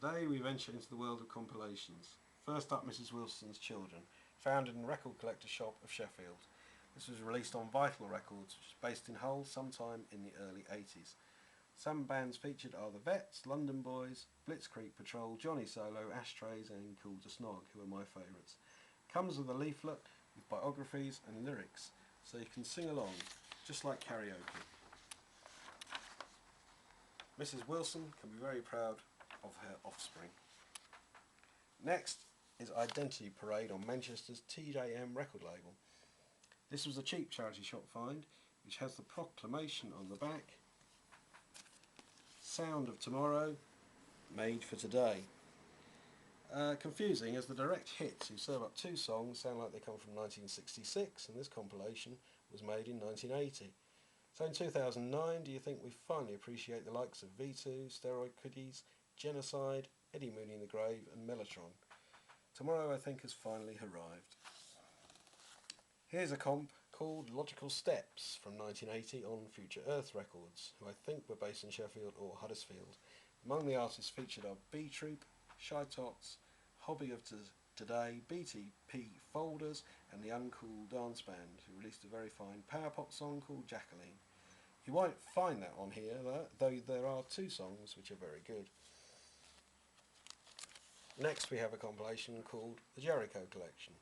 Today we venture into the world of compilations. First up, Mrs. Wilson's Children, founded in a record collector shop of Sheffield. This was released on Vital Records, which is based in Hull sometime in the early 80s. Some bands featured are The Vets, London Boys, Blitzkrieg Patrol, Johnny Solo, Ashtrays and Cool to Snog, who are my favourites. Comes with a leaflet with biographies and lyrics, so you can sing along, just like karaoke. Mrs. Wilson can be very proud of her offspring. Next is Identity Parade on Manchester's TJM record label. This was a cheap charity shop find, which has the proclamation on the back, Sound of Tomorrow, made for today. Confusing, as the direct hits, who serve up two songs, sound like they come from 1966, and this compilation was made in 1980. So in 2009, do you think we finally appreciate the likes of V2, Steroid Cookies, Genocide, Eddie Mooney in the Grave and Mellotron? Tomorrow, I think, has finally arrived. Here's a comp called Logical Steps from 1980 on Future Earth Records, who I think were based in Sheffield or Huddersfield. Among the artists featured are B Troop, Shy Tots, Hobby of Today, BTP Folders and the Uncool Dance Band, who released a very fine power pop song called Jacqueline. You won't find that on here, though there are two songs which are very good. Next we have a compilation called The Jericho Collection.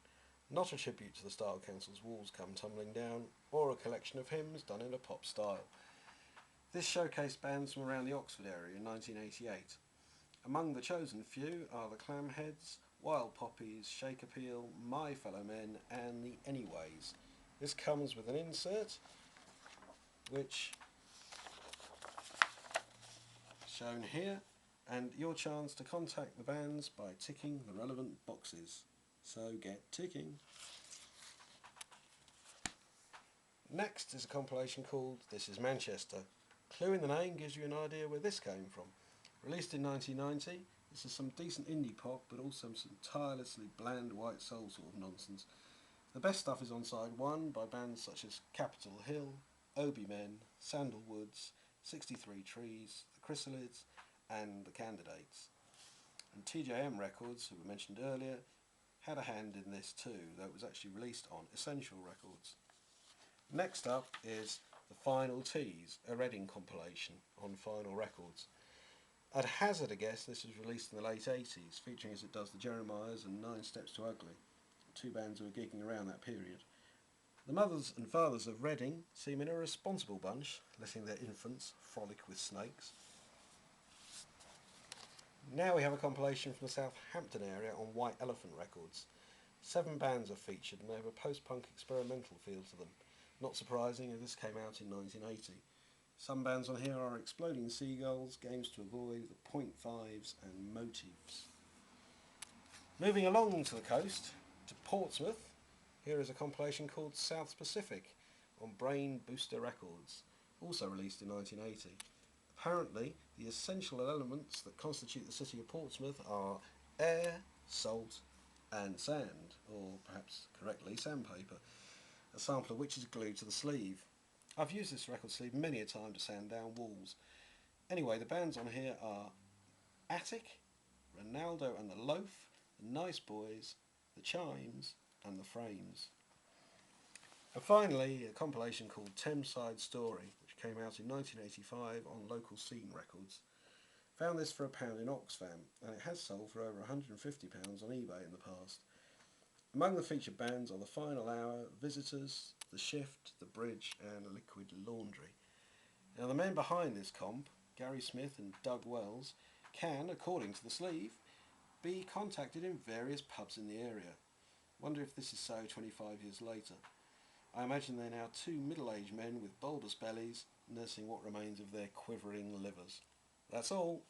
Not a tribute to the Style Council's Walls Come Tumbling Down, or a collection of hymns done in a pop style. This showcased bands from around the Oxford area in 1988. Among the chosen few are the Clamheads, Wild Poppies, Shake Appeal, My Fellow Men and the Anyways. This comes with an insert, which is shown here, and your chance to contact the bands by ticking the relevant boxes. So get ticking. Next is a compilation called This Is Manchester. Clue in the name gives you an idea where this came from. Released in 1990, this is some decent indie pop, but also some tirelessly bland white soul sort of nonsense. The best stuff is on side 1 by bands such as Capitol Hill, Obi Men, Sandalwoods, 63 Trees, the Chrysalids and the Candidates. And TJM Records, who were mentioned earlier, had a hand in this too, though it was actually released on Essential Records. Next up is The Final Tease, a Reading compilation on Final Records. I'd hazard a guess this was released in the late 80s, featuring as it does the Jeremiahs and 9 Steps to Ugly, two bands who were gigging around that period. The mothers and fathers of Reading seem an irresponsible bunch, letting their infants frolic with snakes. Now we have a compilation from the Southampton area on White Elephant Records. 7 bands are featured and they have a post-punk experimental feel to them. Not surprising, as this came out in 1980. Some bands on here are Exploding Seagulls, Games to Avoid, the .5s and Motives. Moving along to the coast, to Portsmouth, here is a compilation called South Pacific on Brain Booster Records, also released in 1980. Apparently, the essential elements that constitute the city of Portsmouth are air, salt and sand, or perhaps correctly sandpaper, a sample of which is glued to the sleeve. I've used this record sleeve many a time to sand down walls. Anyway, the bands on here are Attic, Ronaldo and the Loaf, the Nice Boys, the Chimes and the Frames. And finally, a compilation called Thameside Story, which came out in 1985 on Local Scene Records. Found this for £1 in Oxfam, and it has sold for over £150 on eBay in the past. Among the featured bands are The Final Hour, Visitors, The Shift, The Bridge and Liquid Laundry. Now the men behind this comp, Gary Smith and Doug Wells, can, according to the sleeve, be contacted in various pubs in the area. Wonder if this is so 25 years later. I imagine they're now 2 middle-aged men with bulbous bellies nursing what remains of their quivering livers. That's all.